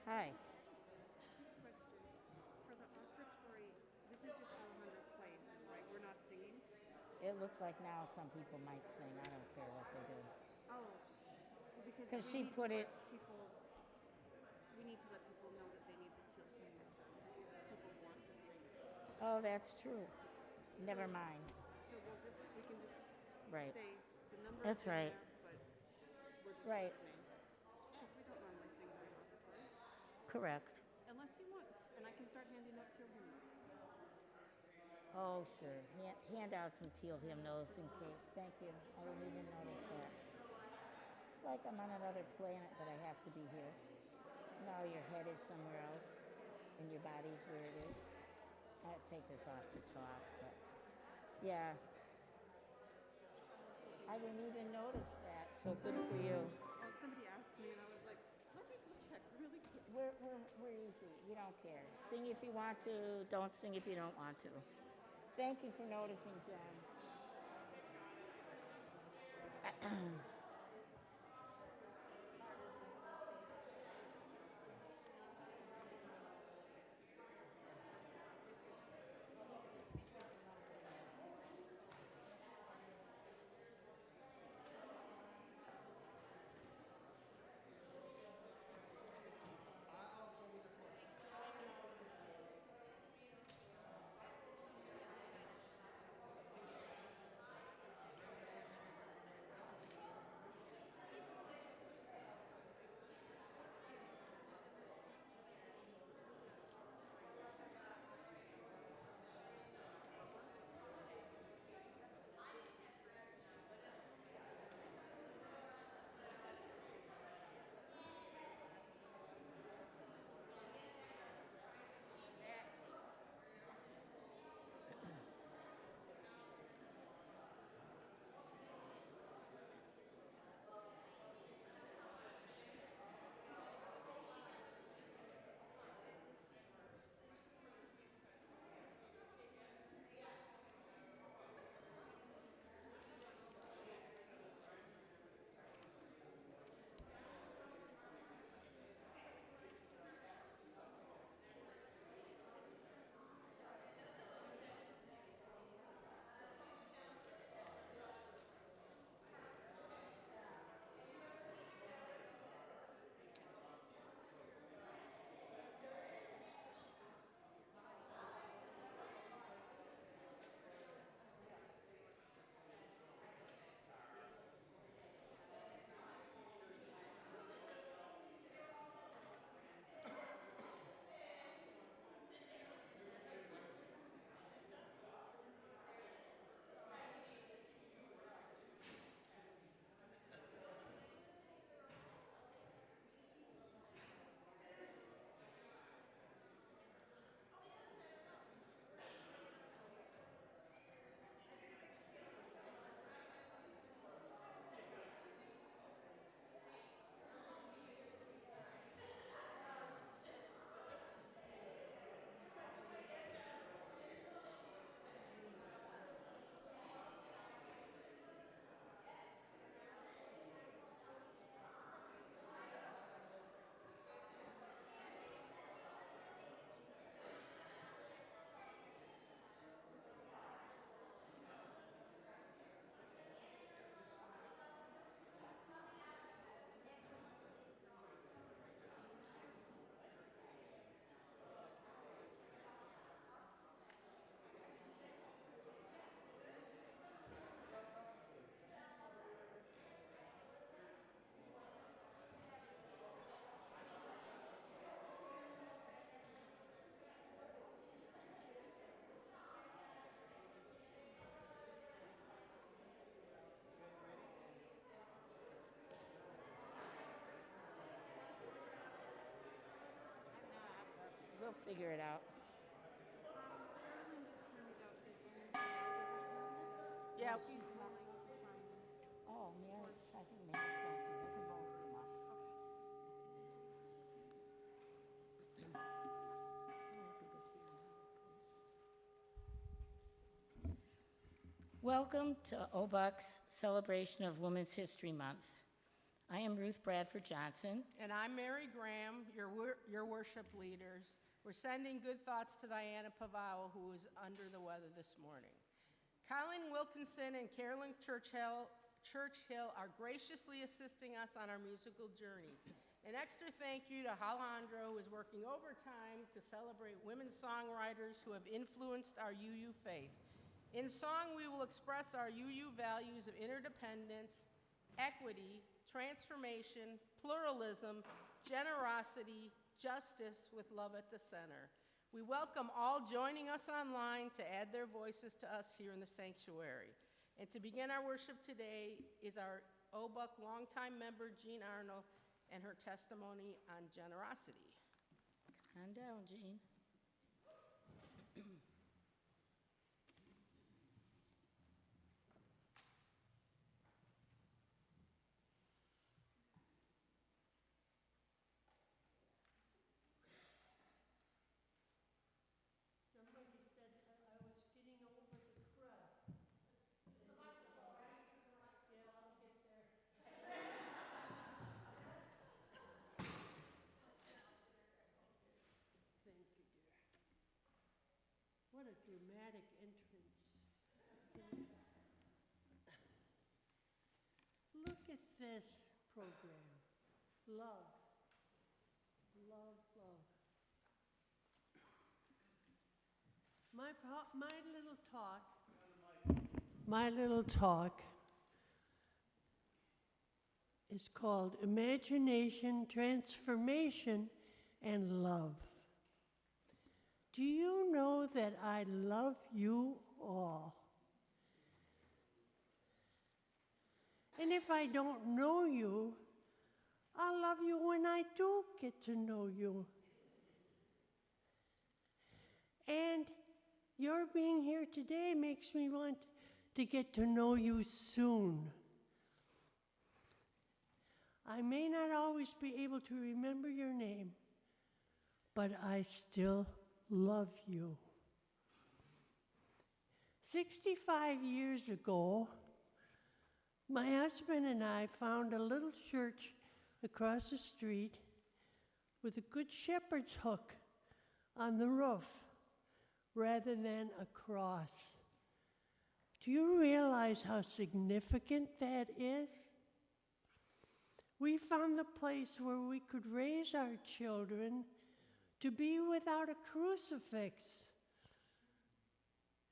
Hi. Question. For the offertory, this is just Alejandro playing this, right? We're not singing? It looks like now some people might sing. I don't care what they do. Oh, well, because 'Cause we she need to put it, let people, we need to let people know that they need the teal hymn if people want to sing it. oh, that's true. Never So, mind. we can just Right. say the number's That's in right. there, but we're just Right. listening. Because we don't normally sing during offertory. Correct. Unless you want, and I can start handing out teal hymnals. Oh, sure. Hand out some teal hymnals in case. Thank you. I didn't even notice that. Like I'm on another planet, but I have to be here. Now your head is somewhere else, and your body's where it is. I'll take this off to talk, but yeah, I was hoping I that. didn't even notice that. So good for you. Oh, somebody asked me, and I was like, let me go check really quick. We're easy. We don't care. Sing if you want to. Don't sing if you don't want to. Thank you for noticing, Jen. I'm not, but we'll figure it out. Carolyn just pointed out that Mary's not here, Yeah. so she's willing to sign. Oh, Mary, I think Mary's going to. They can both come up. Okay. Welcome to OBUUC's celebration of Women's History Month. I am Ruth Bradford Johnson. And I'm Mary Graham, your worship leaders. We're sending good thoughts to Diana Pavao, who is under the weather this morning. Colin Wilkinson and Carolyn Churchill are graciously assisting us on our musical journey. An extra thank you to Alejandro, who is working overtime to celebrate women songwriters who have influenced our UU faith. In song, we will express our UU values of interdependence, equity, transformation, pluralism, generosity, justice, with love at the center. We welcome all joining us online to add their voices to us here in the sanctuary. And to begin our worship today is our OBUUC longtime member, Jean Arnold, and her testimony on generosity. Come on down, Jean. Somebody said I was getting over the crud. Yeah, I'll get there. Thank you, dear. What a dramatic entrance. Look at this program. Love. Love, love. My little talk is called Imagination, Transformation, and Love. Do you know that I love you all? And if I don't know you, I'll love you when I do get to know you. And your being here today makes me want to get to know you soon. I may not always be able to remember your name, but I still love you. 65 years ago, my husband and I found a little church across the street with a Good Shepherd's hook on the roof rather than a cross. Do you realize how significant that is? We found the place where we could raise our children to be without a crucifix,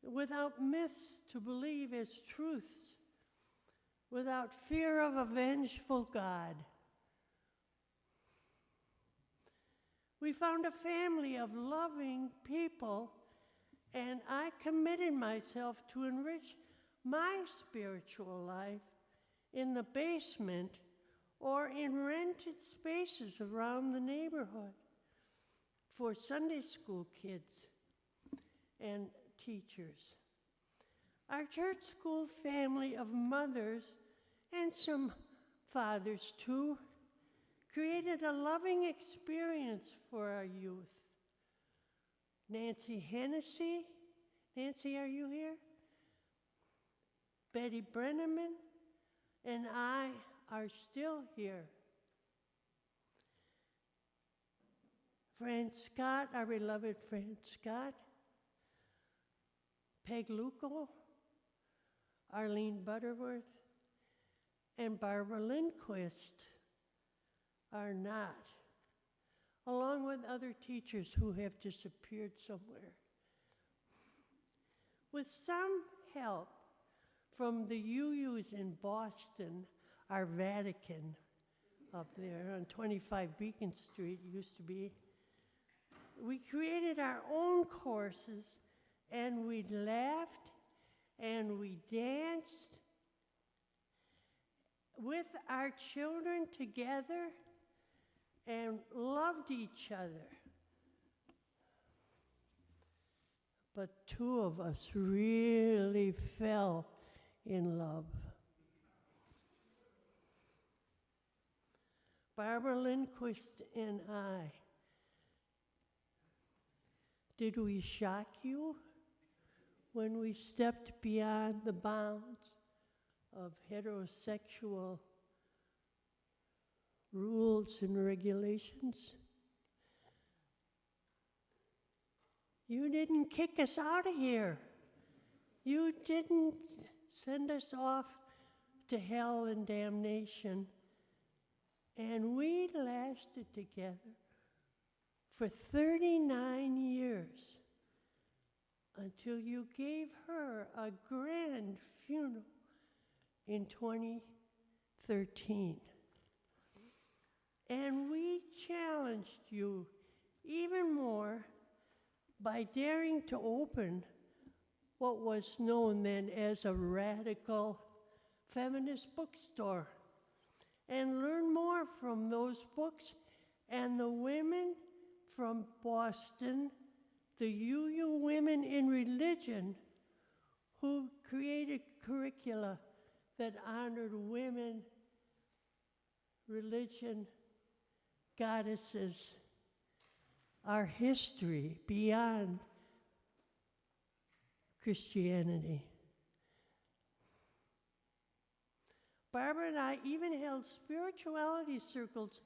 without myths to believe as truths, without fear of a vengeful God. We found a family of loving people, and I committed myself to enrich my spiritual life in the basement or in rented spaces around the neighborhood for Sunday school kids and teachers. Our church school family of mothers and some fathers too created a loving experience for our youth. Nancy Hennessy, Nancy, are you here? Betty Brenneman and I are still here. Fran Scott, our beloved Fran Scott, Peg Luco, Arlene Butterworth, and Barbara Lindquist are not, along with other teachers who have disappeared somewhere. With some help from the UUs in Boston, our Vatican up there on 25 Beacon Street used to be, we created our own courses, and we laughed and we danced with our children together and loved each other. But two of us really fell in love. Barbara Lindquist and I. Did we shock you when we stepped beyond the bounds of heterosexual rules and regulations. You didn't kick us out of here. You didn't send us off to hell and damnation. And we lasted together for 39 years until you gave her a grand funeral in 2013. And we challenged you even more by daring to open what was known then as a radical feminist bookstore and learn more from those books and the women from Boston, the UU Women in Religion, who created curricula that honored women, religion, goddesses, our history beyond Christianity. Barbara and I even held spirituality circles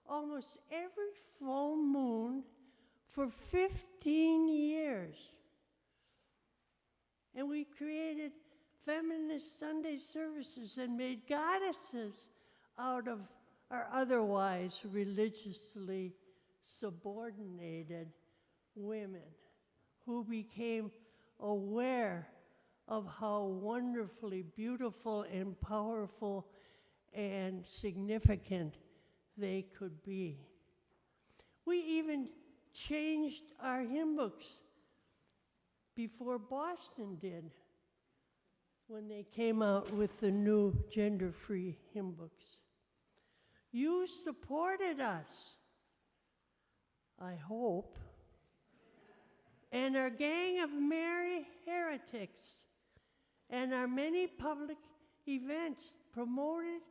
almost every full moon for 15 years. And we created feminist Sunday services and made goddesses out of our otherwise religiously subordinated women who became aware of how wonderfully beautiful and powerful and significant they could be. We even changed our hymn books before Boston did when they came out with the new gender-free hymn books. You supported us, I hope, and our gang of merry heretics and our many public events promoted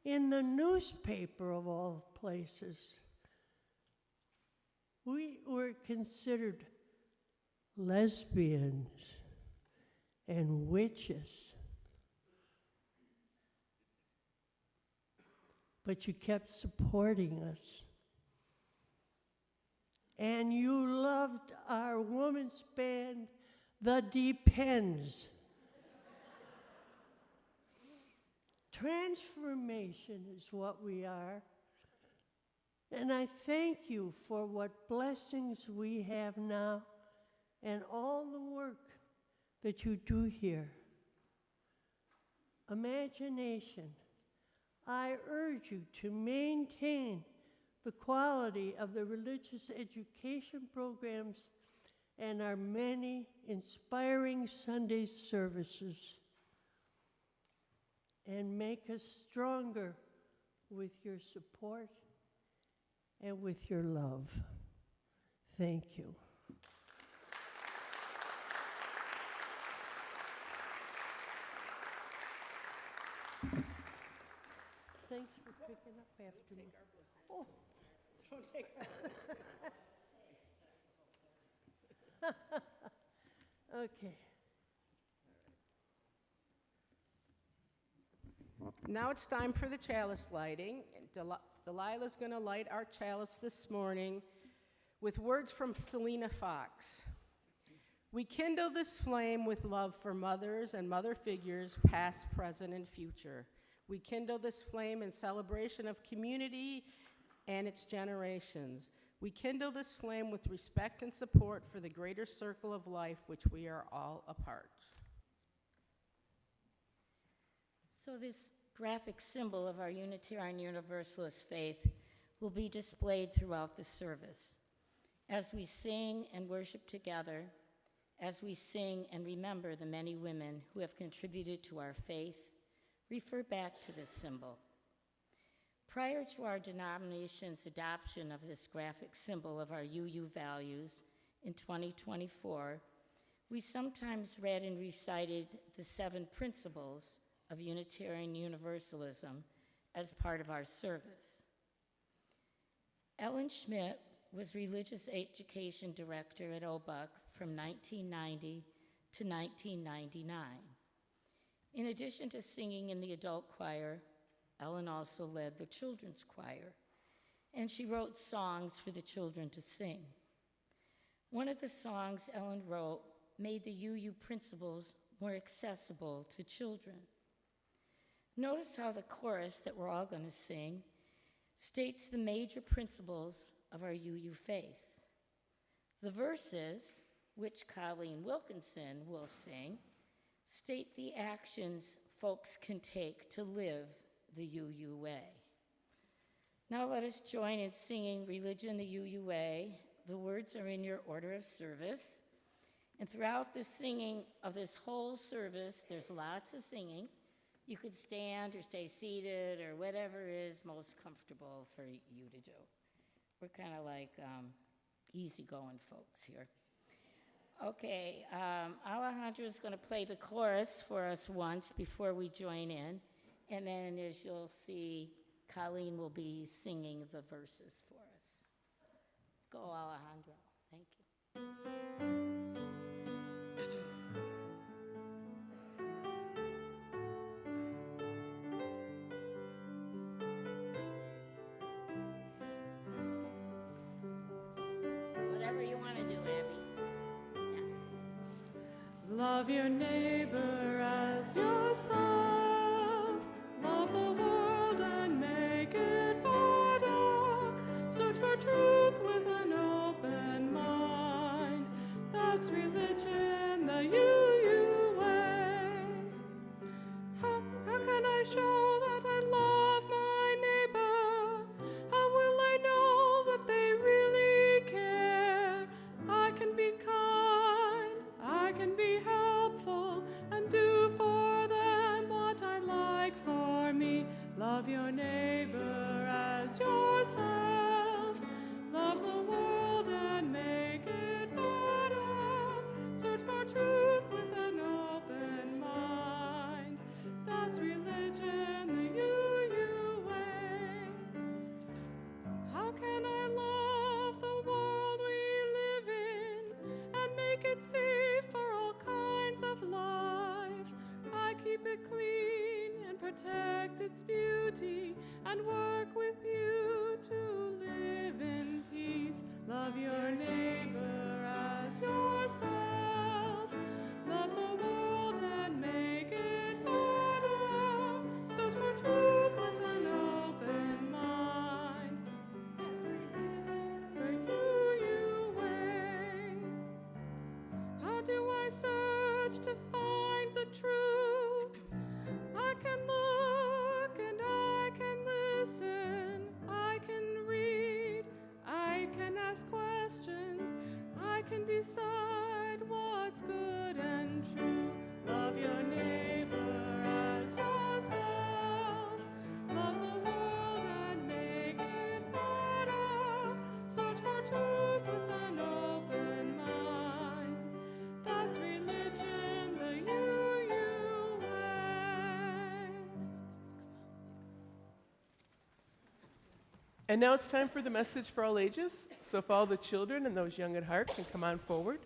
in the newspaper of all places. We were considered lesbians and witches. But you kept supporting us. And you loved our women's band, The Depends. Transformation is what we are. And I thank you for what blessings we have now and all the work that you do here. Imagination. I urge you to maintain the quality of the religious education programs and our many inspiring Sunday services, and make us stronger with your support and with your love. Thank you. Thanks for picking up after me. Oh. Don't take Okay. Now it's time for the chalice lighting. Delilah's going to light our chalice this morning with words from Selena Fox. We kindle this flame with love for mothers and mother figures, past, present, and future. We kindle this flame in celebration of community and its generations. We kindle this flame with respect and support for the greater circle of life which we are all a part. So this graphic symbol of our Unitarian Universalist faith will be displayed throughout the service. As we sing and worship together, as we sing and remember the many women who have contributed to our faith, refer back to this symbol. Prior to our denomination's adoption of this graphic symbol of our UU values in 2024, we sometimes read and recited the 7 principles of Unitarian Universalism as part of our service. Ellen Schmidt was Religious Education Director at OBUUC from 1990 to 1999. In addition to singing in the adult choir, Ellen also led the children's choir and she wrote songs for the children to sing. One of the songs Ellen wrote made the UU principles more accessible to children. Notice how the chorus that we're all going to sing states the major principles of our UU faith. The verses, which Colleen Wilkinson will sing, state the actions folks can take to live the UU way. Now let us join in singing Religion the UU Way. The words are in your order of service. And throughout the singing of this whole service, there's lots of singing. You could stand or stay seated or whatever is most comfortable for you to do. We're kind of like easygoing folks here. Okay, Alejandra's going to play the chorus for us once before we join in. And then, as you'll see, Colleen will be singing the verses for us. Go, Alejandro. Thank you. Whatever you want to do, Abby. Yeah. Love your neighbor as yourself. Love the world and make it better. Search for truth with an open mind. That's religion, the UU way. How can I show that I love my neighbor? How will I know that they really care? I can be kind, I can be helpful, and do for them what I like for me. Love your neighbor as yourself. Love the world and make it better. Search for truth with an open mind. That's religion, the UU way. How can I love the world we live in and make it safe for all kinds of life? I keep it clean and protect its beauty and work with you to live in peace. Love your neighbor as yourself. Love the world and make it better. Search for truth with an open mind. The UU way. How do I search to find the truth? I can look and I can listen. I can read. I can ask questions. I can decide what's good and true. Love your neighbor as yourself. Love the world and make it better. Search for truth with an open mind. That's religion, the UU way. And now it's time for the message for all ages. So if all the children and those young at heart can come on forward.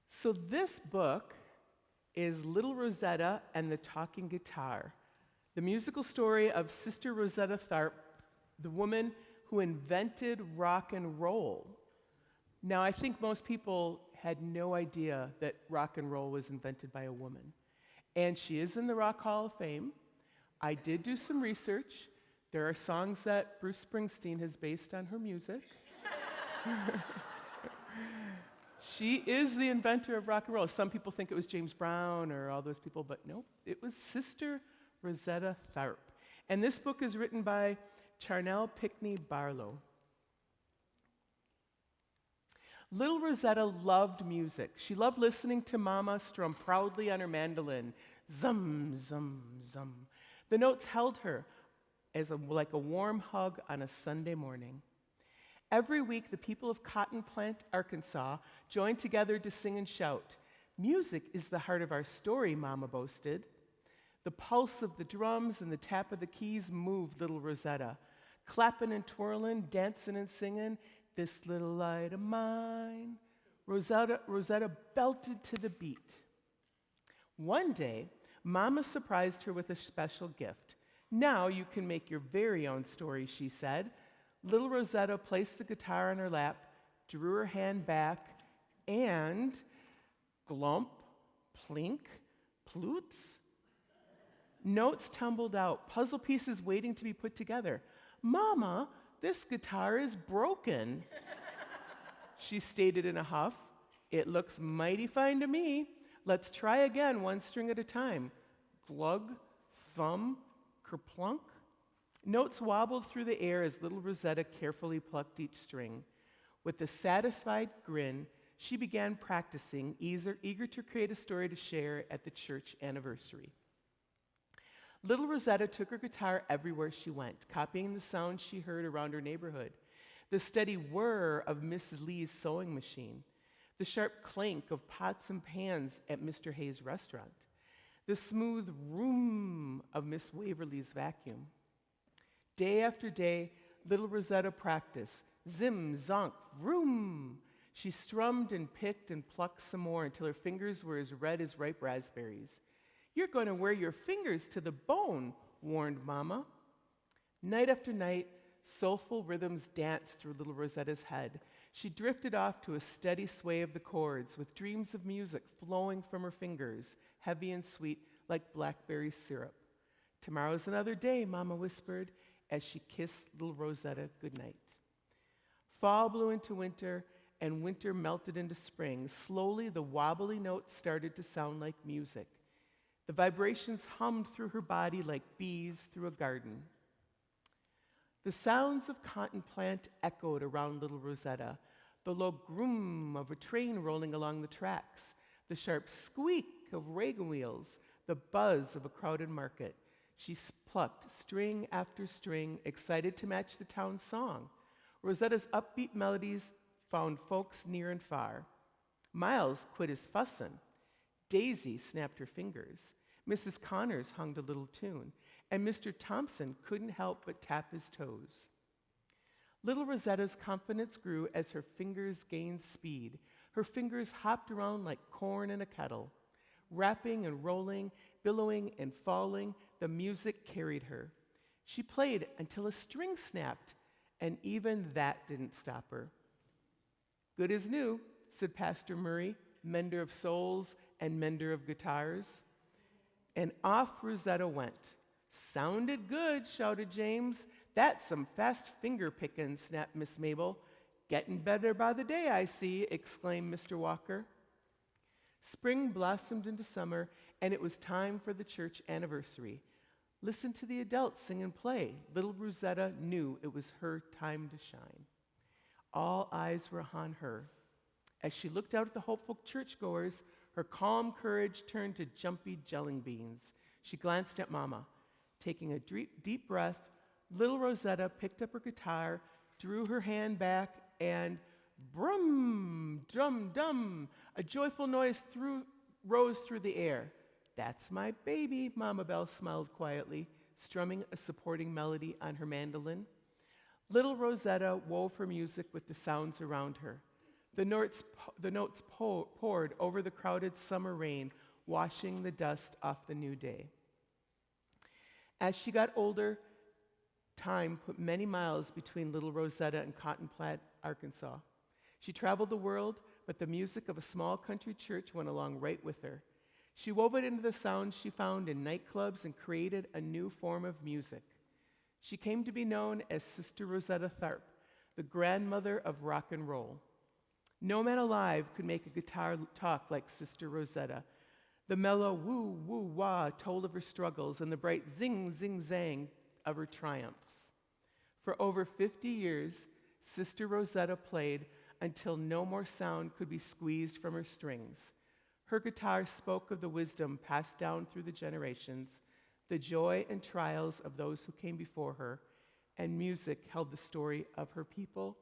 So this book is Little Rosetta and the Talking Guitar, the musical story of Sister Rosetta Tharpe, the woman who invented rock and roll. Now, I think most people had no idea that rock and roll was invented by a woman. And she is in the Rock Hall of Fame. I did do some research. There are songs that Bruce Springsteen has based on her music. She is the inventor of rock and roll. Some people think it was James Brown or all those people, but no, it was Sister Rosetta Tharpe. And this book is written by Charnel Pickney Barlow. Little Rosetta loved music. She loved listening to Mama strum proudly on her mandolin. Zum, zum, zum. The notes held her as like a warm hug on a Sunday morning. Every week, the people of Cotton Plant, Arkansas, joined together to sing and shout. Music is the heart of our story, Mama boasted. The pulse of the drums and the tap of the keys moved little Rosetta, clapping and twirling, dancing and singing, "This little light of mine." Rosetta belted to the beat. One day, Mama surprised her with a special gift. "Now you can make your very own story," she said. Little Rosetta placed the guitar on her lap, drew her hand back, and glump, plink, ploots. Notes tumbled out, puzzle pieces waiting to be put together. "Mama, this guitar is broken," she stated in a huff. "It looks mighty fine to me. Let's try again, one string at a time." Glug, thumb, kerplunk. Notes wobbled through the air as little Rosetta carefully plucked each string. With a satisfied grin, she began practicing, eager to create a story to share at the church anniversary. Little Rosetta took her guitar everywhere she went, copying the sounds she heard around her neighborhood. The steady whir of Mrs. Lee's sewing machine, the sharp clank of pots and pans at Mr. Hayes' restaurant, the smooth vroom of Miss Waverly's vacuum. Day after day, little Rosetta practiced. Zim, zonk, vroom. She strummed and picked and plucked some more until her fingers were as red as ripe raspberries. "You're going to wear your fingers to the bone," warned Mama. Night after night, soulful rhythms danced through little Rosetta's head. She drifted off to a steady sway of the chords, with dreams of music flowing from her fingers, heavy and sweet like blackberry syrup. "Tomorrow's another day," Mama whispered as she kissed little Rosetta goodnight. Fall blew into winter, and winter melted into spring. Slowly, the wobbly notes started to sound like music. The vibrations hummed through her body like bees through a garden. The sounds of cotton plant echoed around little Rosetta, the low groom of a train rolling along the tracks, the sharp squeak of wagon wheels, the buzz of a crowded market. She plucked string after string, excited to match the town's song. Rosetta's upbeat melodies found folks near and far. Miles quit his fussin'. Daisy snapped her fingers. Mrs. Connors hummed a little tune, and Mr. Thompson couldn't help but tap his toes. Little Rosetta's confidence grew as her fingers gained speed. Her fingers hopped around like corn in a kettle. Rapping and rolling, billowing and falling, the music carried her. She played until a string snapped, and even that didn't stop her. "Good as new," said Pastor Murray, mender of souls and mender of guitars. And off Rosetta went. "Sounded good," shouted James. "That's some fast finger picking," snapped Miss Mabel. "Getting better by the day, I see," exclaimed Mr. Walker. Spring blossomed into summer, and it was time for the church anniversary. Listen to the adults sing and play. Little Rosetta knew it was her time to shine. All eyes were on her. As she looked out at the hopeful churchgoers, her calm courage turned to jumpy jelly beans. She glanced at Mama. Taking a deep breath, little Rosetta picked up her guitar, drew her hand back, and brum, drum, dum, a joyful noise rose through the air. "That's my baby," Mama Bell smiled quietly, strumming a supporting melody on her mandolin. Little Rosetta wove her music with the sounds around her. The notes poured over the crowded summer rain, washing the dust off the new day. As she got older, time put many miles between little Rosetta and Cotton Plat, Arkansas. She traveled the world, but the music of a small country church went along right with her. She wove it into the sounds she found in nightclubs and created a new form of music. She came to be known as Sister Rosetta Tharpe, the grandmother of rock and roll. No man alive could make a guitar talk like Sister Rosetta. The mellow woo, woo, wah told of her struggles, and the bright zing, zing, zang of her triumphs. For over 50 years, Sister Rosetta played until no more sound could be squeezed from her strings. Her guitar spoke of the wisdom passed down through the generations, the joy and trials of those who came before her, and music held the story of her people,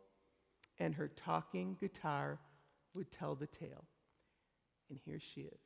and her talking guitar would tell the tale. And here she is.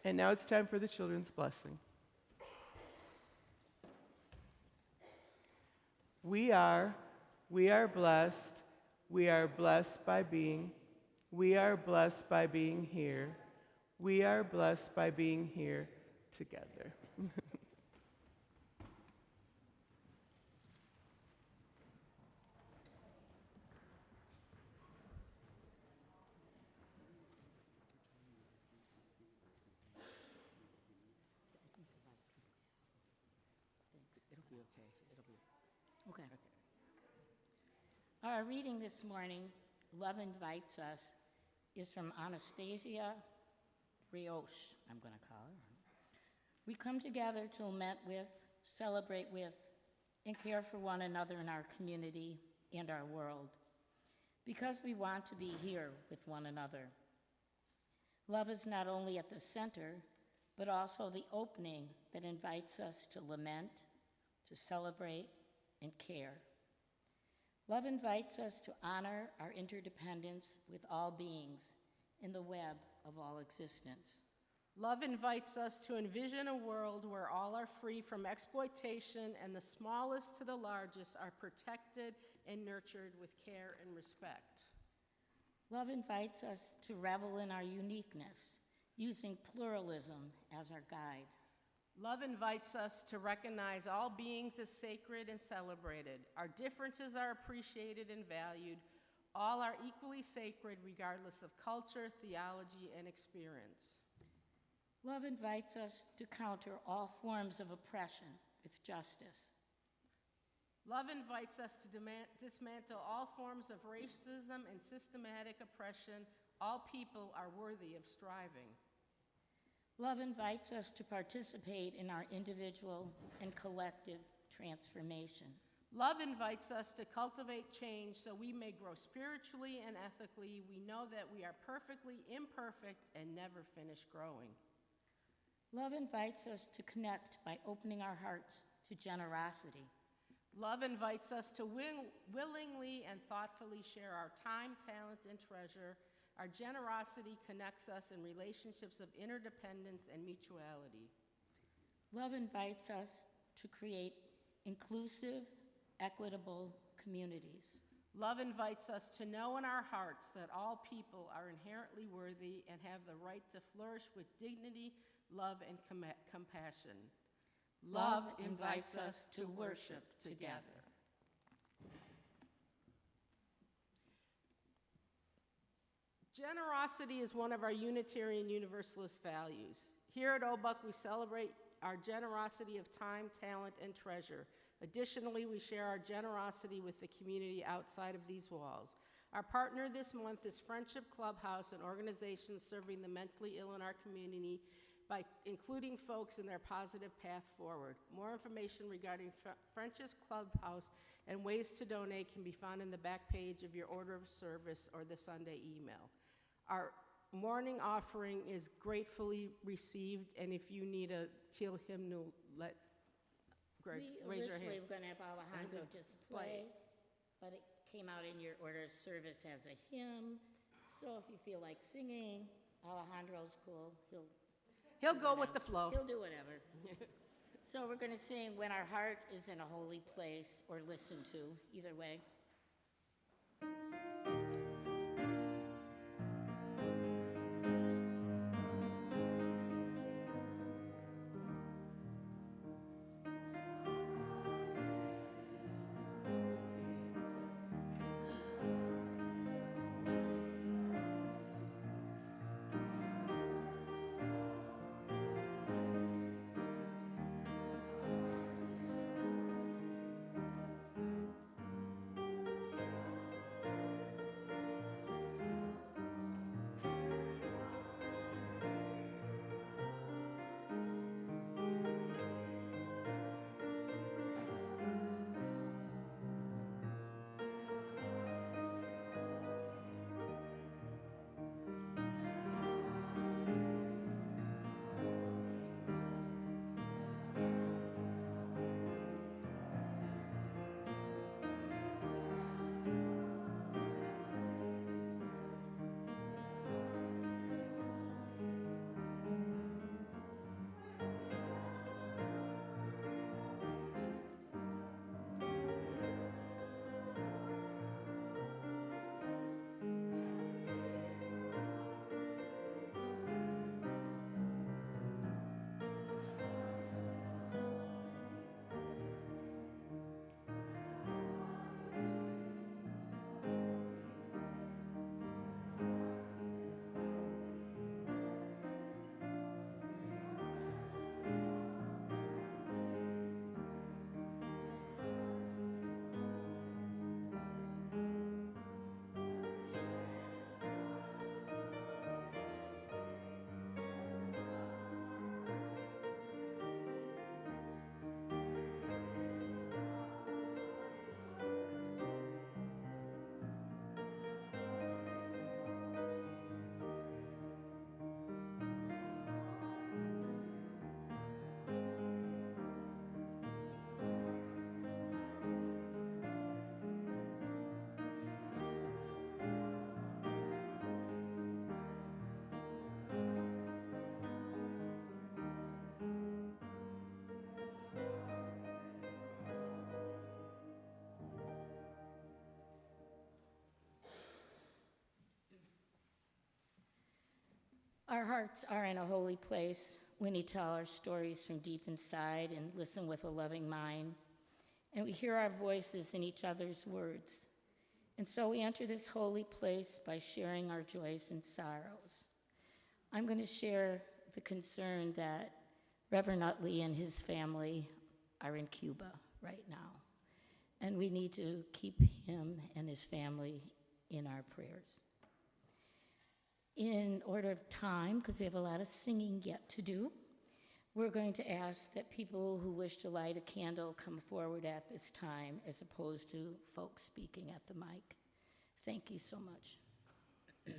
And now it's time for the children's blessing. We are blessed. We are blessed by being. We are blessed by being here. We are blessed by being here together. Okay. Our reading this morning, Love Invites Us, is from Anastasia Brioche, I'm going to call her. We come together to lament with, celebrate with, and care for one another in our community and our world, because we want to be here with one another. Love is not only at the center, but also the opening that invites us to lament, to celebrate, and care. Love invites us to honor our interdependence with all beings in the web of all existence. Love invites us to envision a world where all are free from exploitation and the smallest to the largest are protected and nurtured with care and respect. Love invites us to revel in our uniqueness, using pluralism as our guide. Love invites us to recognize all beings as sacred and celebrated. Our differences are appreciated and valued. All are equally sacred regardless of culture, theology, and experience. Love invites us to counter all forms of oppression with justice. Love invites us to dismantle all forms of racism and systematic oppression. All people are worthy of striving. Love invites us to participate in our individual and collective transformation. Love invites us to cultivate change so we may grow spiritually and ethically. We know that we are perfectly imperfect and never finish growing. Love invites us to connect by opening our hearts to generosity. Love invites us to willingly and thoughtfully share our time, talent, and treasure. Our generosity connects us in relationships of interdependence and mutuality. Love invites us to create inclusive, equitable communities. Love invites us to know in our hearts that all people are inherently worthy and have the right to flourish with dignity, love, and compassion. Love invites us to worship together. Generosity is one of our Unitarian Universalist values. Here at OBUUC, we celebrate our generosity of time, talent, and treasure. Additionally, we share our generosity with the community outside of these walls. Our partner this month is Friendship Clubhouse, an organization serving the mentally ill in our community by including folks in their positive path forward. More information regarding Friendship Clubhouse and ways to donate can be found in the back page of your order of service or the Sunday email. Our morning offering is gratefully received, and if you need a teal hymnal, let Greg raise your hand. We were going to have Alejandro just play, but it came out in your order of service as a hymn. So if you feel like singing, Alejandro's cool. He'll go with the flow. He'll do whatever. So we're going to sing When Our Heart is in a Holy Place, or listen to, either way. Our hearts are in a holy place when we tell our stories from deep inside and listen with a loving mind. And we hear our voices in each other's words. And so we enter this holy place by sharing our joys and sorrows. I'm going to share the concern that Reverend Utley and his family are in Cuba right now. And we need to keep him and his family in our prayers. In order of time, because we have a lot of singing yet to do, we're going to ask that people who wish to light a candle come forward at this time, as opposed to folks speaking at the mic. Thank you so much.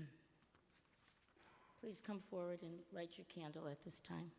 Please come forward and light your candle at this time.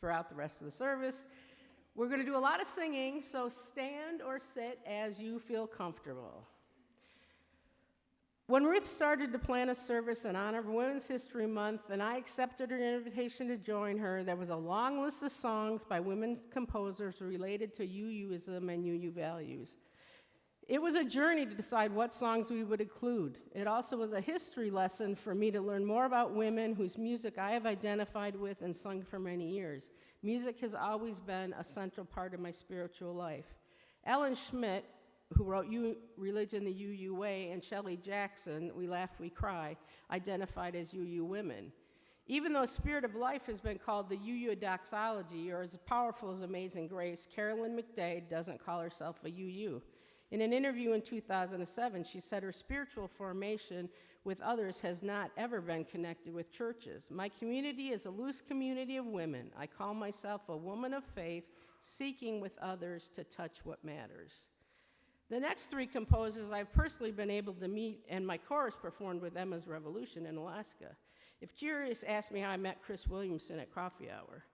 throughout the rest of the service. We're going to do a lot of singing, so stand or sit as you feel comfortable. When Ruth started to plan a service in honor of Women's History Month and I accepted her invitation to join her, there was a long list of songs by women composers related to UUism and UU values. It was a journey to decide what songs we would include. It also was a history lesson for me to learn more about women whose music I have identified with and sung for many years. Music has always been a central part of my spiritual life. Ellen Schmidt, who wrote Religion the UU Way, and Shelley Jackson, We Laugh, We Cry, identified as UU women. Even though Spirit of Life has been called the UU doxology, or as powerful as Amazing Grace, Carolyn McDade doesn't call herself a UU. In an interview in 2007, she said her spiritual formation with others has not ever been connected with churches. My community is a loose community of women. I call myself a woman of faith, seeking with others to touch what matters. The next three composers I've personally been able to meet, and my chorus performed with Emma's Revolution in Alaska. If curious, ask me how I met Chris Williamson at Coffee Hour.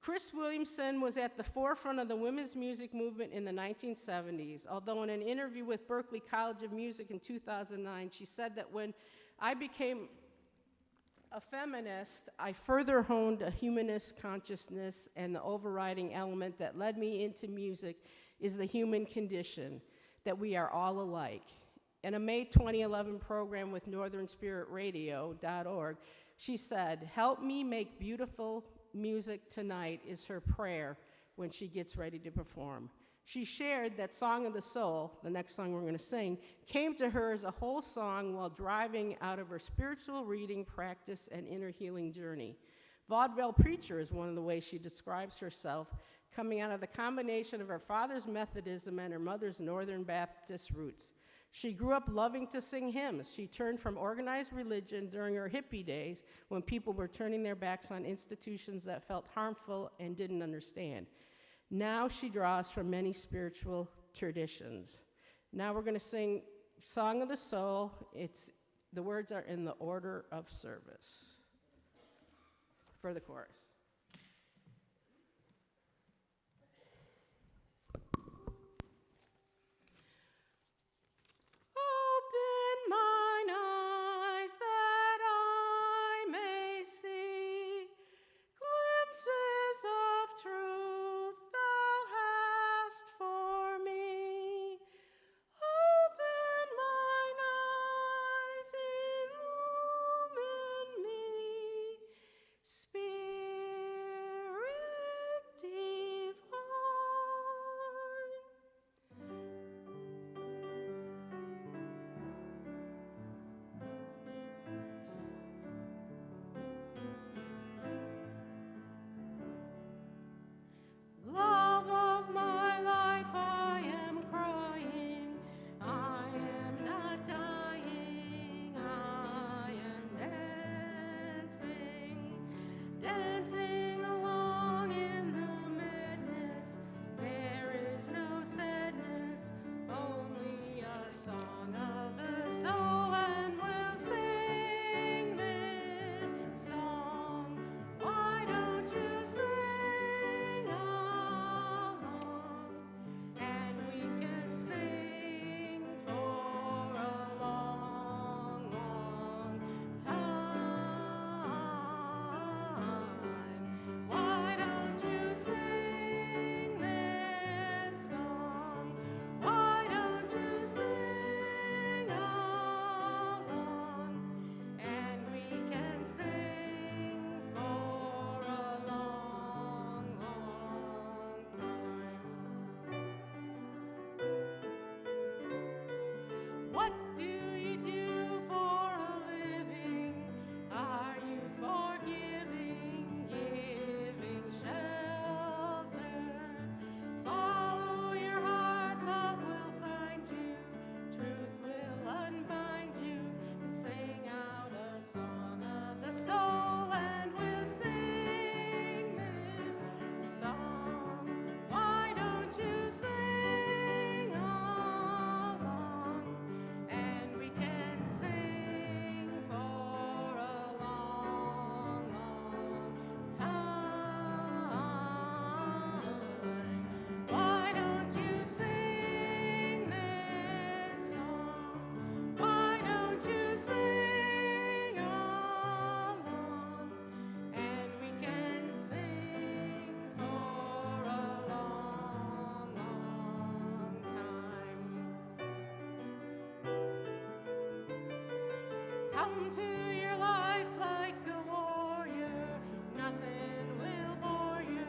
Chris Williamson was at the forefront of the women's music movement in the 1970s, although in an interview with Berklee College of Music in 2009, she said that when I became a feminist, I further honed a humanist consciousness, and the overriding element that led me into music is the human condition, that we are all alike. In a May 2011 program with northernspiritradio.org, she said, "Help me make beautiful music tonight," is her prayer when she gets ready to perform. She shared that Song of the Soul, the next song we're going to sing, came to her as a whole song while driving out of her spiritual reading practice and inner healing journey. Vaudeville preacher is one of the ways she describes herself, coming out of the combination of her father's Methodism and her mother's Northern Baptist roots. She grew up loving to sing hymns. She turned from organized religion during her hippie days when people were turning their backs on institutions that felt harmful and didn't understand. Now she draws from many spiritual traditions. Now we're going to sing Song of the Soul. The words are in the order of service for the chorus. Open mine eyes that I may see glimpses of truth thou hast for me. Open mine eyes, illumine me, Spirit to your life like a warrior. Nothing will bore you.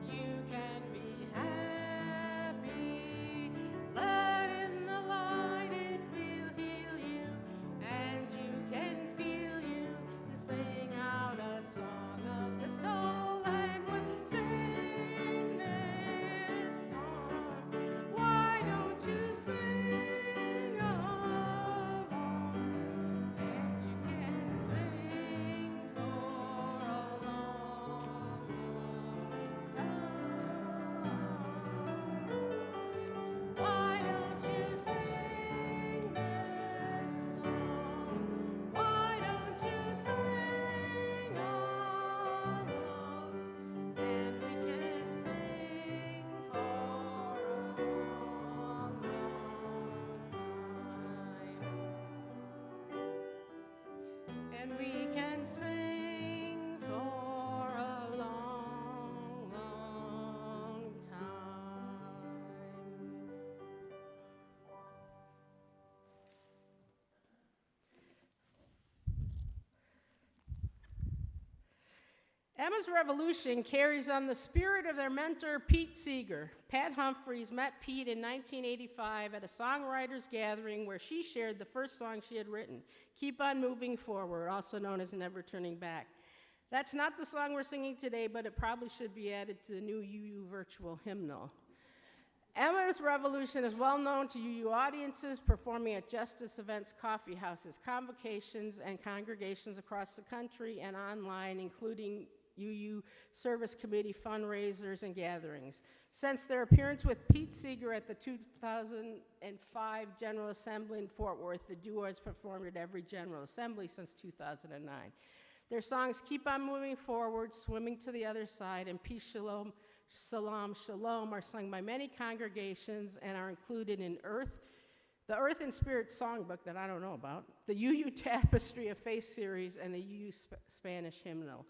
You can be happy. Let in the light, it will heal you. And you can feel you. Sing out a song of the soul, and we'll sing this song. Why don't you sing along? And you can sing for a long, long time. Why don't you sing this song? Why don't you sing along? And we can sing for a long, long time. And we can sing for a long, long time. Emma's Revolution carries on the spirit of their mentor, Pete Seeger. Pat Humphreys met Pete in 1985 at a songwriters gathering where she shared the first song she had written, Keep on Moving Forward, also known as Never Turning Back. That's not the song we're singing today, but it probably should be added to the new UU virtual hymnal. Emma's Revolution is well known to UU audiences, performing at justice events, coffee houses, convocations, and congregations across the country and online, including UU Service Committee fundraisers and gatherings. Since their appearance with Pete Seeger at the 2005 General Assembly in Fort Worth, the duo has performed at every General Assembly since 2009. Their songs Keep on Moving Forward, Swimming to the Other Side, and Peace, Shalom, Salam, Shalom are sung by many congregations and are included in the Earth and Spirit Songbook that I don't know about, the UU Tapestry of Faith series, and the UU Spanish hymnal.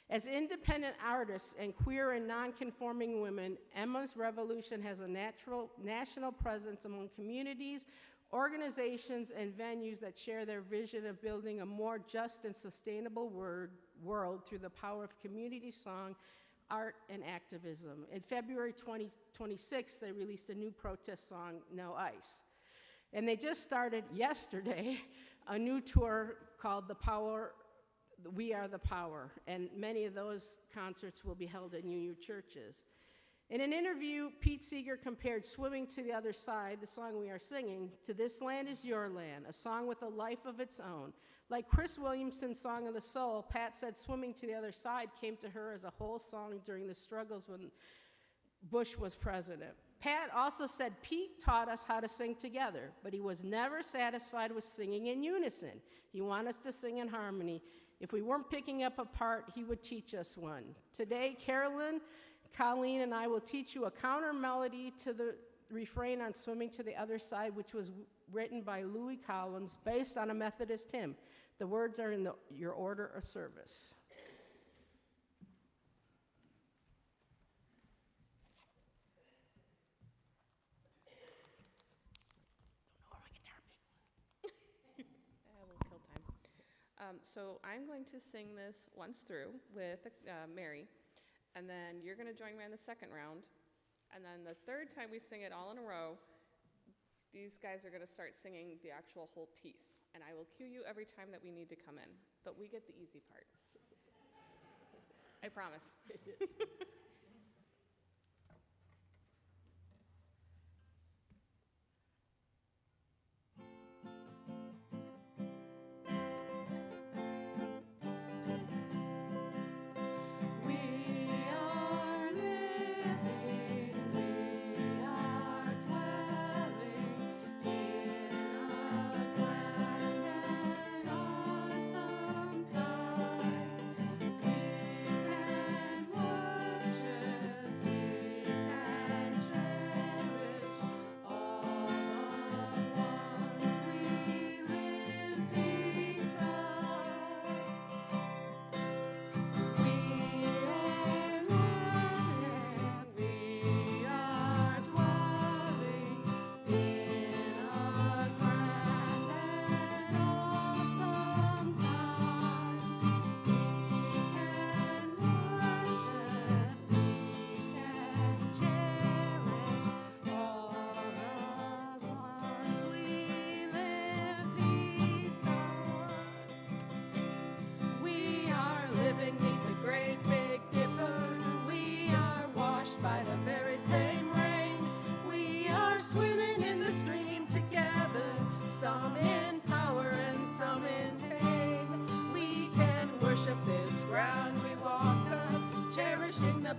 As independent artists and queer and non-conforming women, Emma's Revolution has a national presence among communities, organizations, and venues that share their vision of building a more just and sustainable world through the power of community song, art, and activism. In February 2026, they released a new protest song, No Ice. And they just started yesterday a new tour called We Are the Power, and many of those concerts will be held in UU churches. In an interview, Pete Seeger compared Swimming to the Other Side, the song we are singing, to This Land Is Your Land, a song with a life of its own. Like Chris Williamson's Song of the Soul, Pat said Swimming to the Other Side came to her as a whole song during the struggles when Bush was president. Pat also said Pete taught us how to sing together, but he was never satisfied with singing in unison. He wanted us to sing in harmony. If we weren't picking up a part, he would teach us one. Today, Carolyn, Colleen, and I will teach you a counter melody to the refrain on Swimming to the Other Side, which was written by Louis Collins, based on a Methodist hymn. The words are in your order of service. We'll kill time. So I'm going to sing this once through with Mary, and then you're going to join me on the second round. And then the third time we sing it all in a row, these guys are going to start singing the actual whole piece. And I will cue you every time that we need to come in. But we get the easy part. I promise. Awesome time. We can worship.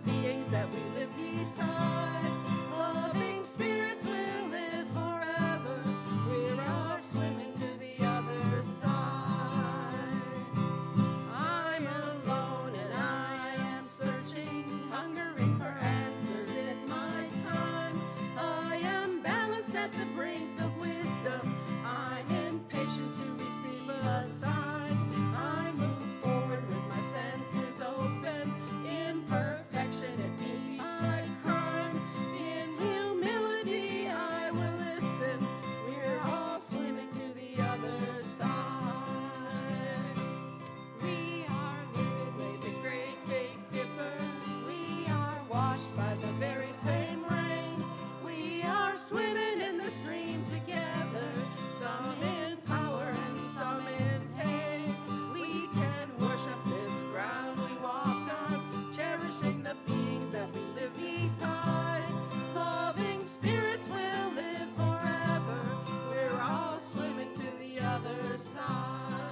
the beings that we live beside. Loving spirits will live forever. We're all swimming to the other side. I'm alone and I am searching, hungering for answers in my time. I am balanced at the brink of wisdom. I'm impatient to receive a sign. I move forward with my senses open. Imperfection it be my crime. In humility I will listen. We're all swimming to the other side. We are living with the great big dipper. We are washed by the very same rain. We are swimming in the stream together, some in power and some in pain. We can worship this ground we walk on, cherishing the beings that we live beside. Loving spirits will live forever. We're all swimming to the other side.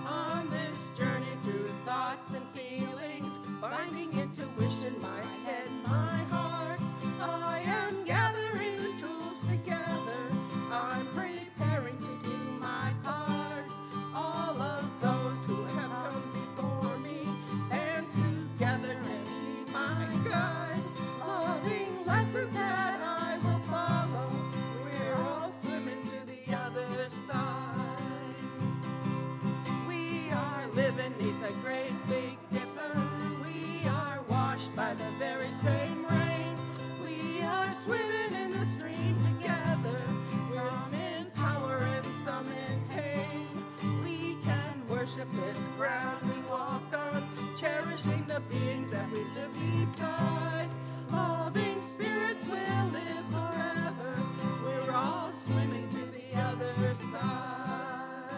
On this journey through thoughts and feelings, finding intuition, my head, my heart, I am gathering the tools together. I'm preparing to do my part. All of those who have come before me, and together and be my guide. Loving lessons that I will follow. We're all swimming to the other side. We are living neath a great big dipper. We are washed by the very same rain. We are swimming in the stream together, some in power and some in pain. We can worship this ground we walk on, cherishing the beings that we live beside. Loving spirits will live forever. We're all swimming to the other side.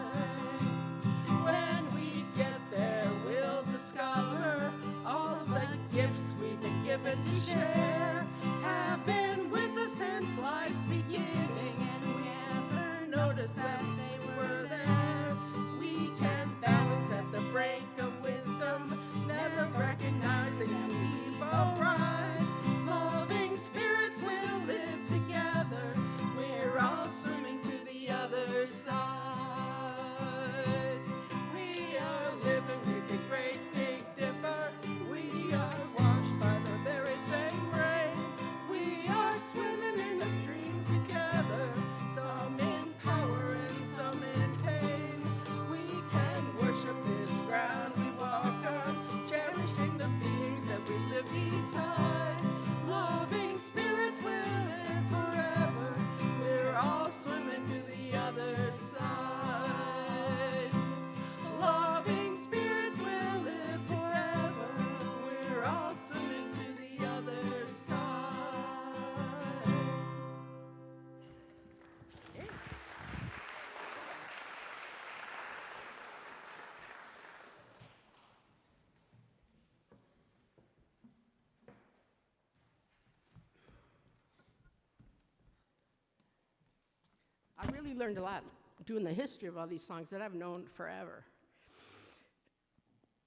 When we get there, we'll discover all of the gifts we've been given to share have been with us since life's beginning, and we never noticed that they were there. We can balance at the break of wisdom, never recognizing that we've arrived. Loving spirits will live together. We're all swimming to the other side. We are living with the great big dipper. We are washed by the very same rain. We are swimming in the stream together, some in power and some in pain. We can worship this ground we walk on, cherishing the beings that we live beside. Loving spirits will live forever. We're all swimming to the other side. Loving spirits will live forever. We're all swimming to the other side. I really learned a lot doing the history of all these songs that I've known forever.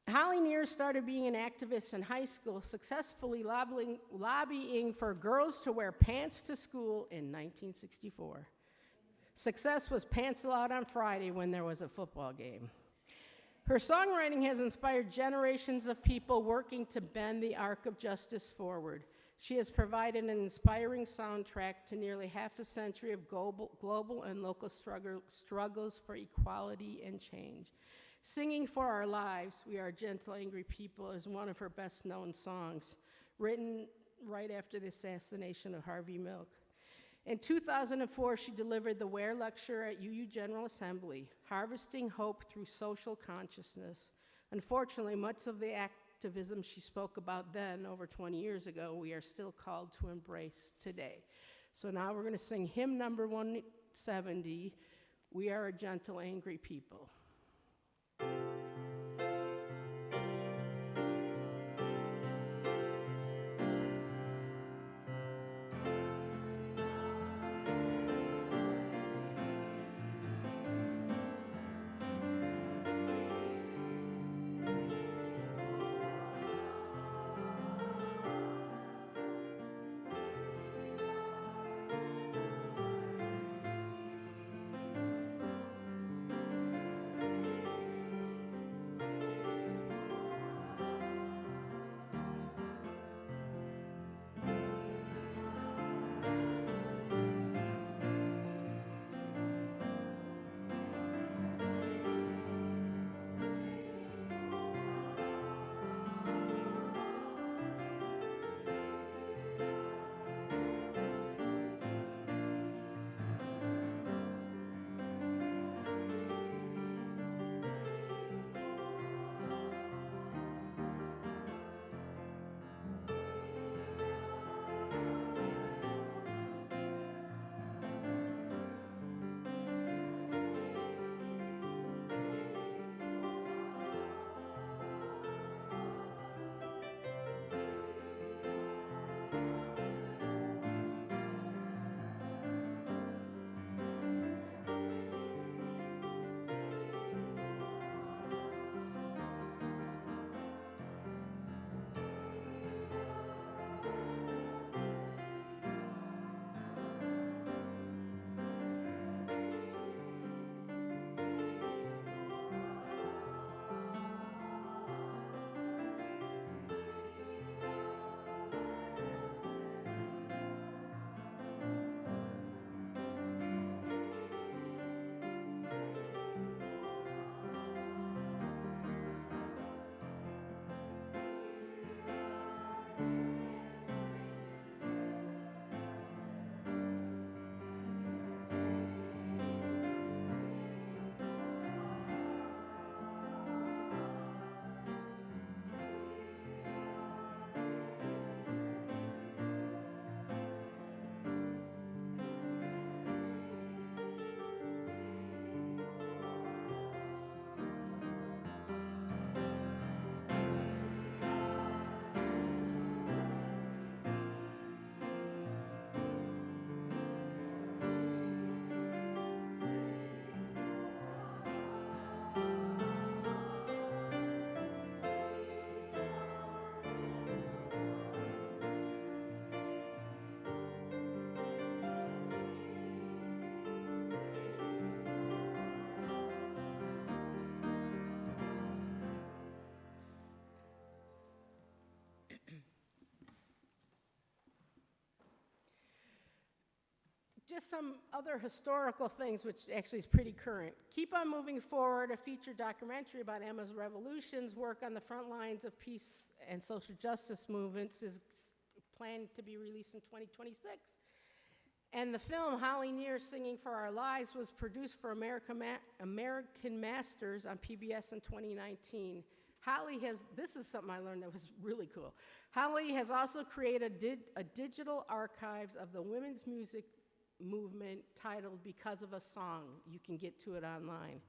Holly Near started being an activist in high school, successfully lobbying for girls to wear pants to school in 1964. Success was pants allowed on Friday when there was a football game. Her songwriting has inspired generations of people working to bend the arc of justice forward. She has provided an inspiring soundtrack to nearly half a century of global and local struggles for equality and change. Singing for Our Lives, We Are Gentle, Angry People is one of her best-known songs, written right after the assassination of Harvey Milk. In 2004, she delivered the Ware Lecture at UU General Assembly, Harvesting Hope Through Social Consciousness. Unfortunately, much of the activism she spoke about then, over 20 years ago, we are still called to embrace today. So now we're going to sing hymn number 170, We Are a Gentle, Angry People. just some other historical things, which actually is pretty current. Keep on Moving Forward, a feature documentary about Emma's Revolution's work on the front lines of peace and social justice movements, is planned to be released in 2026. And the film Holly Near Singing for Our Lives was produced for American Masters on PBS in 2019. Holly has, this is something I learned that was really cool. Holly has also created a digital archives of the women's music movement titled Because of a Song. You can get to it online.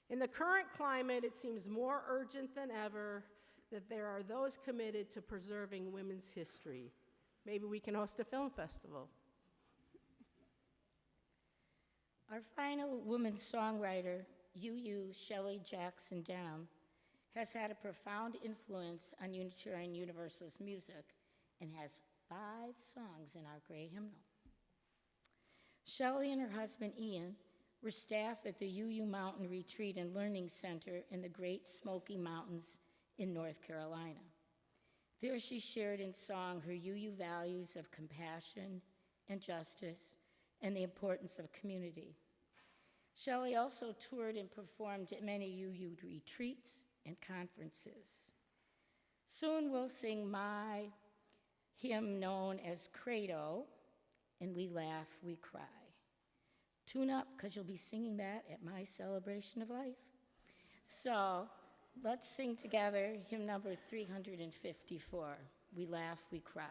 In the current climate, it seems more urgent than ever that there are those committed to preserving women's history. Maybe we can host a film festival. Our final woman songwriter, UU Shelley Jackson Down, has had a profound influence on Unitarian Universalist music and has 5 songs in our gray hymnal. Shelley and her husband Ian were staff at the UU Mountain Retreat and Learning Center in the Great Smoky Mountains in North Carolina. There she shared in song her UU values of compassion and justice and the importance of community. Shelley also toured and performed at many UU retreats and conferences. Soon we'll sing my hymn known as Credo, and we laugh, we cry. Tune up, because you'll be singing that at my celebration of life. So let's sing together hymn number 354, We Laugh, We Cry.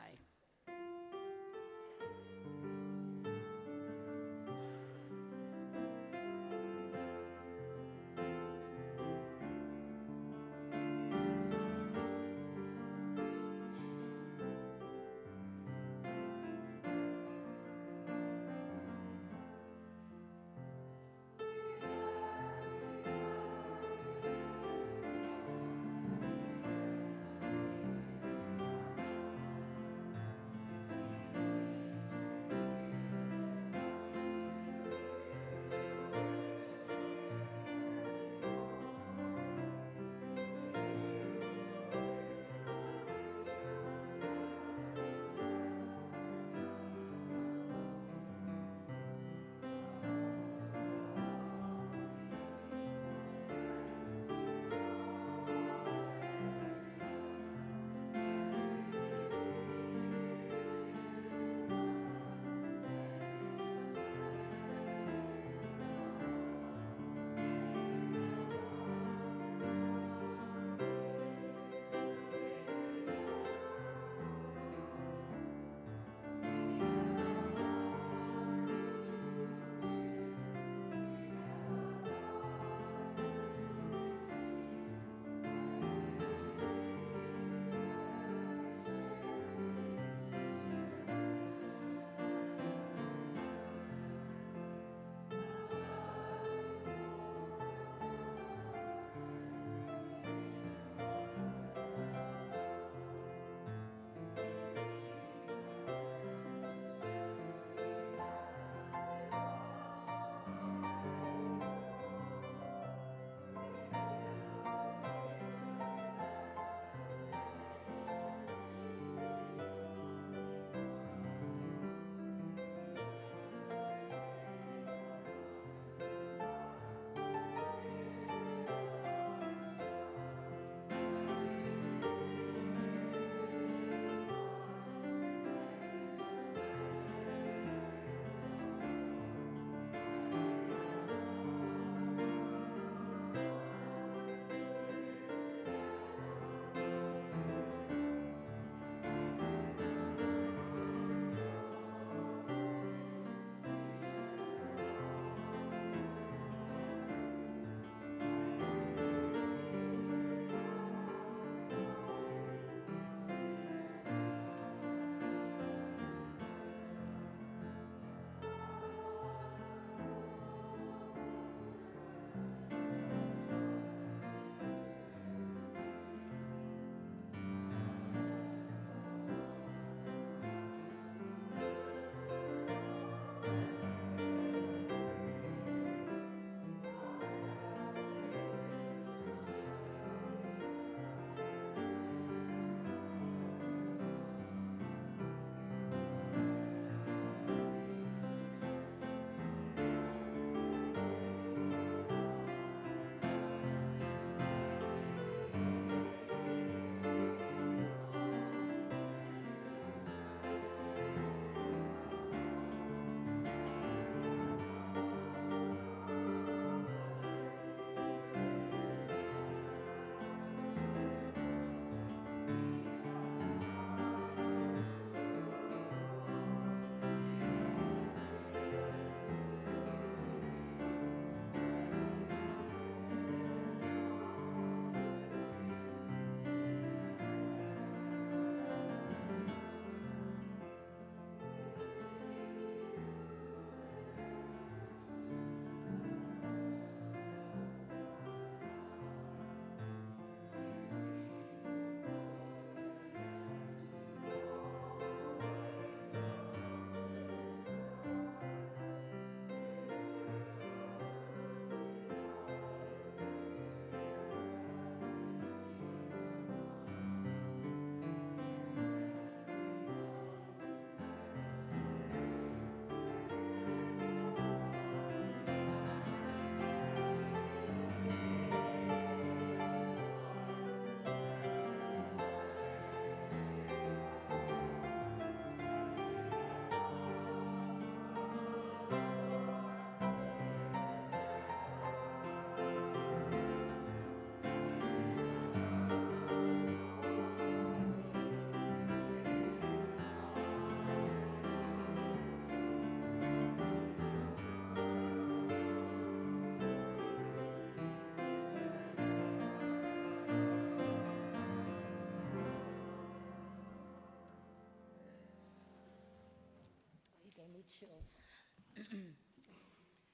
chills.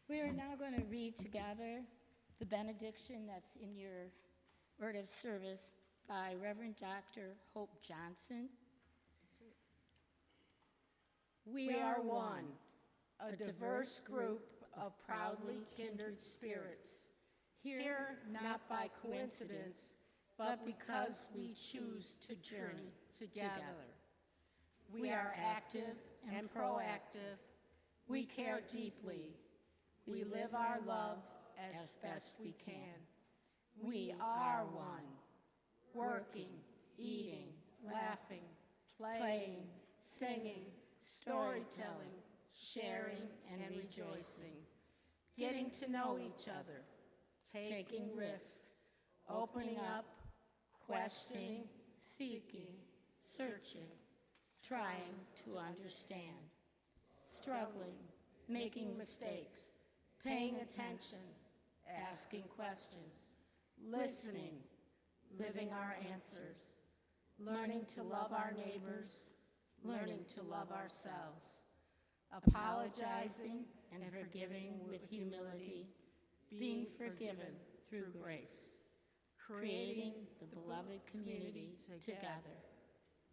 We are now going to read together the benediction that's in your word of service by Reverend Dr. Hope Johnson. We are one, a diverse group of proudly kindred spirits, here not by coincidence, but because we choose to journey together. We are active and proactive. We care deeply. We live our love as best we can. We are one, working, eating, laughing, playing, singing, storytelling, sharing, and rejoicing, getting to know each other, taking risks, opening up, questioning, seeking, searching, trying to understand, struggling, making mistakes, paying attention, asking questions, listening, living our answers, learning to love our neighbors, learning to love ourselves, apologizing and forgiving with humility, being forgiven through grace, creating the beloved community together.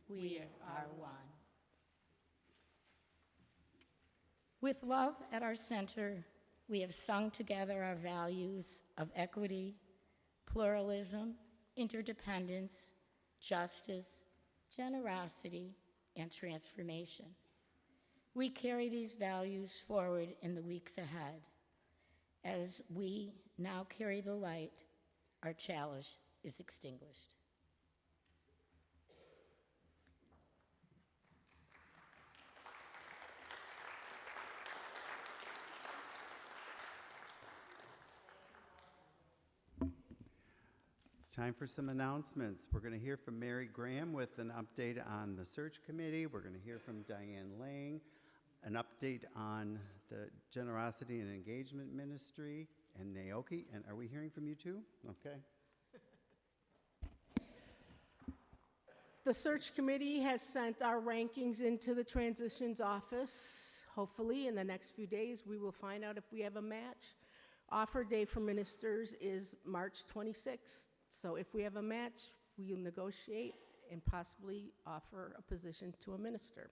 We are one. With love at our center, we have sung together our values of equity, pluralism, interdependence, justice, generosity, and transformation. We carry these values forward in the weeks ahead. As we now carry the light, our chalice is extinguished. It's time for some announcements. We're going to hear from Mary Graham with an update on the search committee. We're going to hear from Diane Lang, an update on the generosity and engagement ministry, and Naoki. And are we hearing from you too? Okay. The search committee has sent our rankings into the transitions office. Hopefully, in the next few days, we will find out if we have a match. Offer day for ministers is March 26th. So if we have a match, we'll negotiate and possibly offer a position to a minister.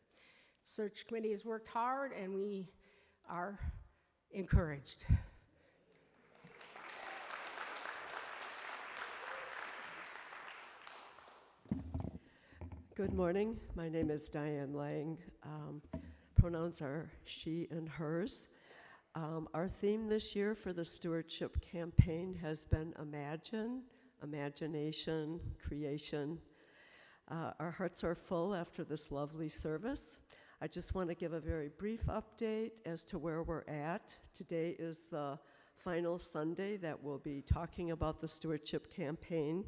Search committee has worked hard, and we are encouraged. Good morning. My name is Diane Lang. Pronouns are she and hers. Our theme this year for the stewardship campaign has been Imagine, Imagination, Creation. Our hearts are full after this lovely service. I just want to give a very brief update as to where we're at. Today is the final Sunday that we'll be talking about the stewardship campaign.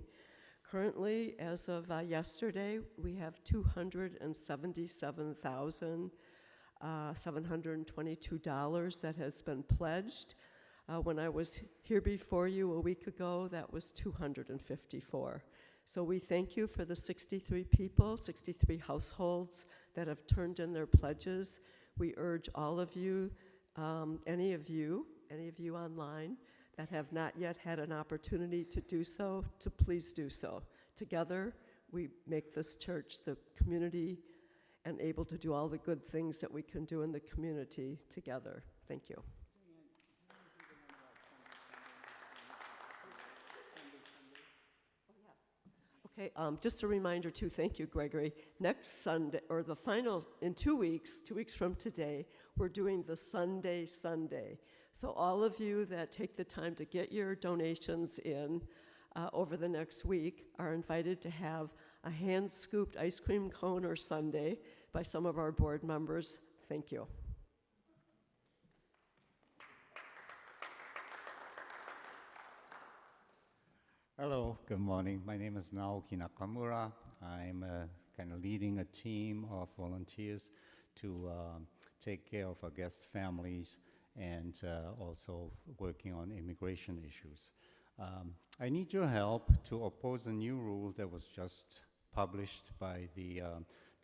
Currently, as of yesterday, we have $277,722 that has been pledged. When I was here before you a week ago, that was 254. So we thank you for the 63 people, 63 households that have turned in their pledges. We urge all of you, any of you online that have not yet had an opportunity to do so, to please do so. Together, we make this church the community and able to do all the good things that we can do in the community together. Thank you. Okay, just a reminder too, thank you, Gregory. Next Sunday, or the final, in 2 weeks from today, we're doing the Sunday. So all of you that take the time to get your donations in over the next week are invited to have a hand-scooped ice cream cone or sundae by some of our board members. Thank you. Hello, good morning. My name is Naoki Nakamura. I'm kind of leading a team of volunteers to take care of our guest families and also working on immigration issues. I need your help to oppose a new rule that was just published by the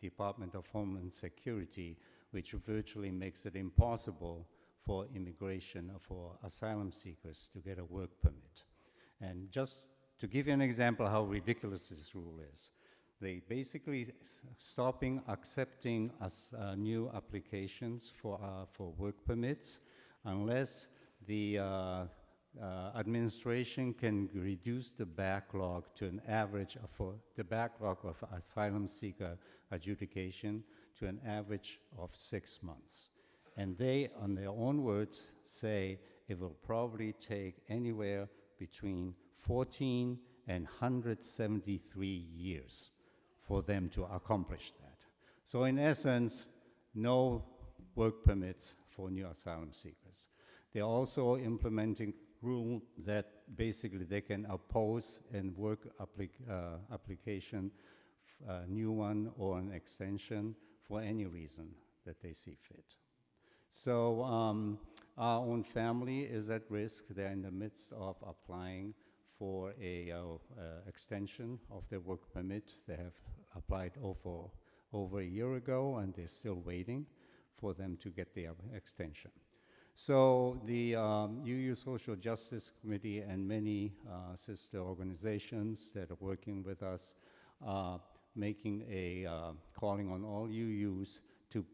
Department of Homeland Security, which virtually makes it impossible for immigration or for asylum seekers to get a work permit. And just to give you an example how ridiculous this rule is, they basically stopping accepting new applications for work permits unless the administration can reduce the backlog to an average for the backlog of asylum seeker adjudication to an average of 6 months. And they, on their own words, say it will probably take anywhere between 14 and 173 years for them to accomplish that. So in essence, no work permits for new asylum seekers. They're also implementing rule that basically they can oppose and work application, new one or an extension for any reason that they see fit. So our own family is at risk. They're in the midst of applying for a extension of their work permit. They have applied over a year ago, and they're still waiting for them to get their extension. So the UU Social Justice Committee and many sister organizations that are working with us making a calling on all UUs to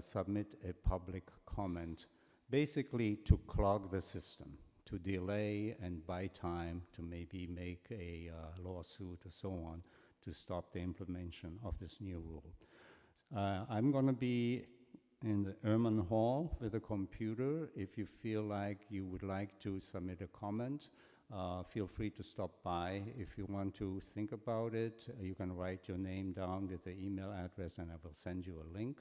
submit a public comment, basically to clog the system, to delay and buy time to maybe make a lawsuit or so on to stop the implementation of this new rule. I'm going to be in the Erman Hall with a computer. If you feel like you would like to submit a comment, feel free to stop by. If you want to think about it, you can write your name down with the email address and I will send you a link.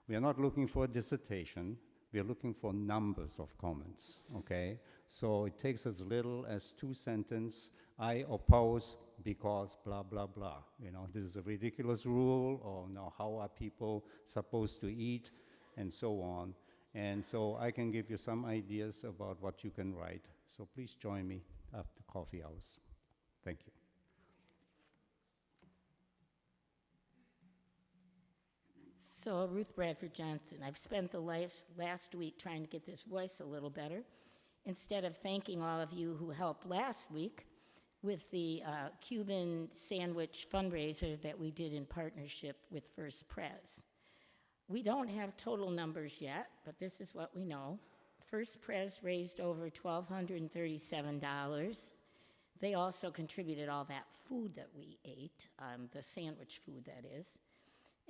We are not looking for a dissertation. We are looking for numbers of comments, okay? So it takes as little as 2 sentences. I oppose because blah, blah, blah. You know, this is a ridiculous rule, or no, how are people supposed to eat, and so on. And so I can give you some ideas about what you can write. So please join me after coffee hours. Thank you. So, Ruth Bradford Johnson, I've spent the last week trying to get this voice a little better. Instead of thanking all of you who helped last week with the Cuban sandwich fundraiser that we did in partnership with First Pres. We don't have total numbers yet, but this is what we know. First Pres raised over $1,237. They also contributed all that food that we ate, the sandwich food that is.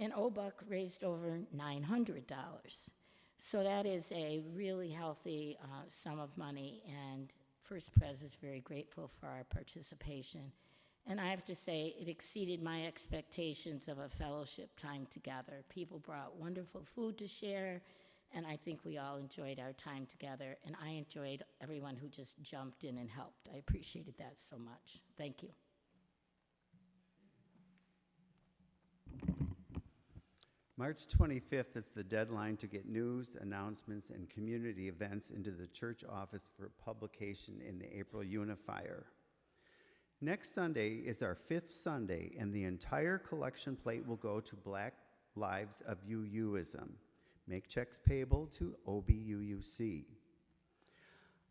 And OBUUC raised over $900. So that is a really healthy sum of money, and First Pres is very grateful for our participation. And I have to say, it exceeded my expectations of a fellowship time together. People brought wonderful food to share, and I think we all enjoyed our time together, and I enjoyed everyone who just jumped in and helped. I appreciated that so much. Thank you. March 25th is the deadline to get news, announcements, and community events into the church office for publication in the April Unifier. Next Sunday is our 5th Sunday, and the entire collection plate will go to Black Lives of UUism. Make checks payable to OBUUC.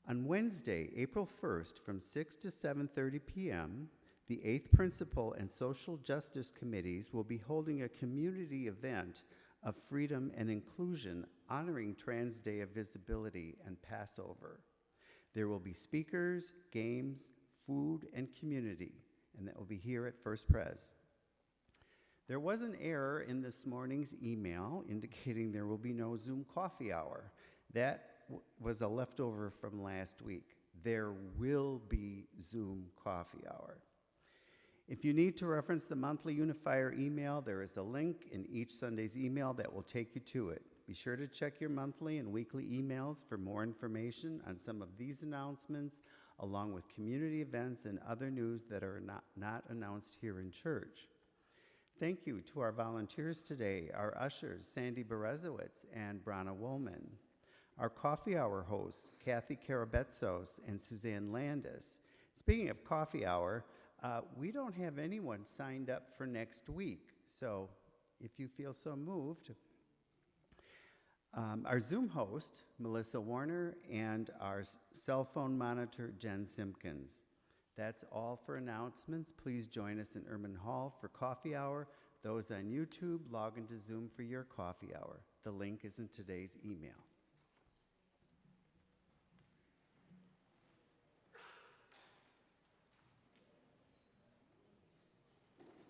On Wednesday, April 1st, from 6 to 7:30 p.m., the 8th Principal and Social Justice Committees will be holding a community event of freedom and inclusion honoring Trans Day of Visibility and Passover. There will be speakers, games, food, and community, and that will be here at First Pres. There was an error in this morning's email indicating there will be no Zoom coffee hour. That was a leftover from last week. There will be Zoom coffee hour. If you need to reference the monthly Unifier email, there is a link in each Sunday's email that will take you to it. Be sure to check your monthly and weekly emails for more information on some of these announcements, along with community events and other news that are not announced here in church. Thank you to our volunteers today, our ushers, Sandy Berezowitz and Brana Woolman, our coffee hour hosts, Kathy Karabetsos and Suzanne Landis. Speaking of coffee hour, we don't have anyone signed up for next week, so if you feel so moved. Our Zoom host, Melissa Warner, and our cell phone monitor, Jen Simpkins. That's all for announcements. Please join us in Erman Hall for coffee hour. Those on YouTube, log into Zoom for your coffee hour. The link is in today's email.